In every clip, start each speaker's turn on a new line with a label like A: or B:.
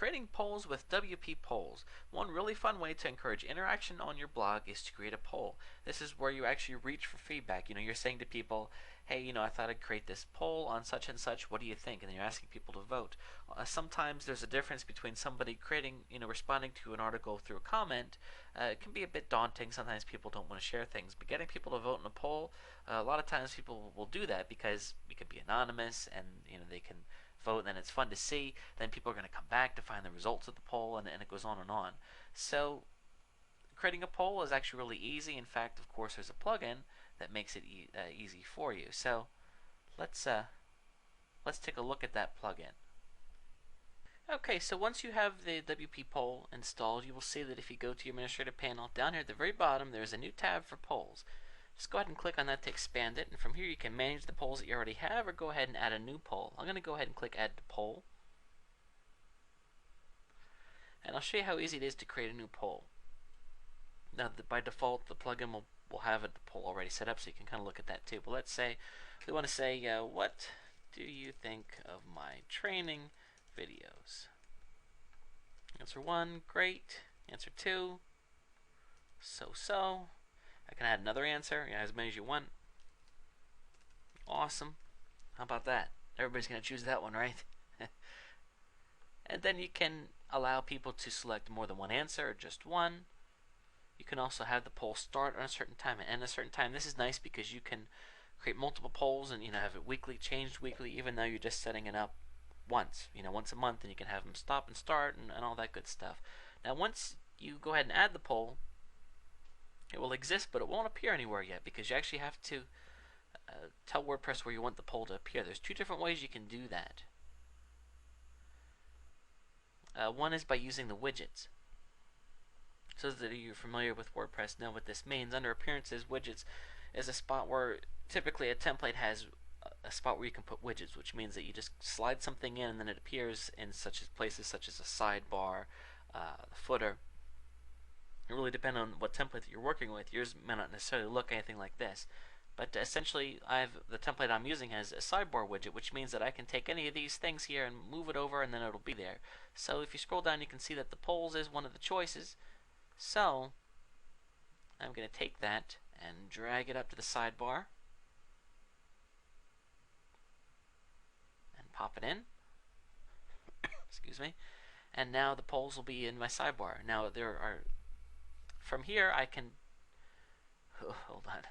A: creating polls with WP polls. One really fun way to encourage interaction on your blog is to create a poll. This is where you actually reach for feedback. You're saying to people, hey, I thought I'd create this poll on such and such. What do you think? And then you're asking people to vote. Sometimes there's a difference between somebody creating, responding to an article through a comment. It can be a bit daunting. Sometimes people don't want to share things, but getting people to vote in a poll, a lot of times people will do that because it can be anonymous, and they can vote, and then it's fun to see. Then people are going to come back to find the results of the poll, and it goes on and on. So creating a poll is actually really easy. In fact, of course, there's a plugin that makes it easy for you. So let's take a look at that plugin. Okay, so once you have the WP poll installed, you will see that if you go to your administrative panel, down here at the very bottom, there's a new tab for polls. Just go ahead and click on that to expand it, and from here you can manage the polls that you already have, or go ahead and add a new poll. I'm going to go ahead and click Add to Poll, and I'll show you how easy it is to create a new poll. Now, by default, the plugin will have the poll already set up, so you can kind of look at that too. But let's say we want to say, what do you think of my training videos? Answer 1, great. Answer 2, so. I can add another answer, as many as you want. Awesome. How about that? Everybody's going to choose that one, right? And then you can allow people to select more than one answer or just one. You can also have the poll start on a certain time and end a certain time. This is nice because you can create multiple polls and have it weekly, changed weekly, even though you're just setting it up once. Once a month, and you can have them stop and start and all that good stuff. Now, once you go ahead and add the poll, it will exist, but it won't appear anywhere yet because you actually have to tell WordPress where you want the poll to appear. There's two different ways you can do that. One is by using the widgets. So that you're familiar with WordPress, know what this means. Under Appearances, widgets is a spot where typically a template has a spot where you can put widgets, which means that you just slide something in and then it appears in places such as a sidebar, the footer. It really depends on what template that you're working with. Yours may not necessarily look anything like this, but essentially the template I'm using has a sidebar widget, which means that I can take any of these things here and move it over, and then it'll be there. So if you scroll down, you can see that the polls is one of the choices. So I'm going to take that and drag it up to the sidebar and pop it in. Excuse me. And now the polls will be in my sidebar. Now from here I can hold on.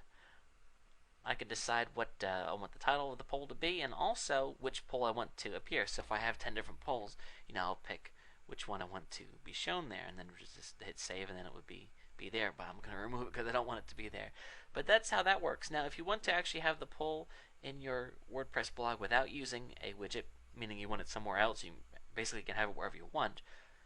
A: I can decide what I want the title of the poll to be, and also which poll I want to appear. So if I have 10 different polls, I'll pick which one I want to be shown there, and then just hit save, and then it would be there. But I'm going to remove it because I don't want it to be there. But that's how that works. Now, if you want to actually have the poll in your WordPress blog without using a widget, meaning you want it somewhere else, you basically can have it wherever you want.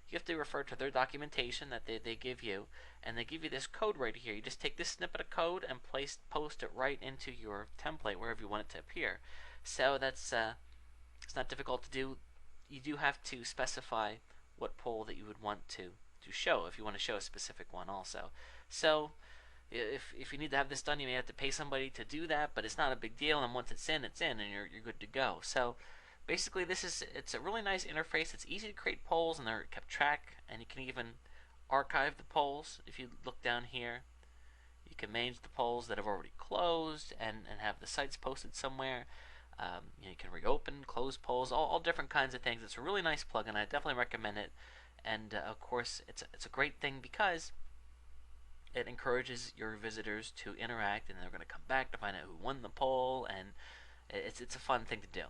A: You have to refer to their documentation that they give you, and they give you this code right here. You just take this snippet of code and post it right into your template wherever you want it to appear. So that's it's not difficult to do. You do have to specify what poll that you would want to show if you want to show a specific one also. So if you need to have this done, you may have to pay somebody to do that, but it's not a big deal, and once it's in, and you're good to go. So basically, it's a really nice interface. It's easy to create polls, and they're kept track, and you can even archive the polls. If you look down here, you can manage the polls that have already closed and have the sites posted somewhere. You can reopen, close polls, all different kinds of things. It's a really nice plugin. I definitely recommend it. And of course, it's a great thing because it encourages your visitors to interact, and they're going to come back to find out who won the poll, and it's a fun thing to do.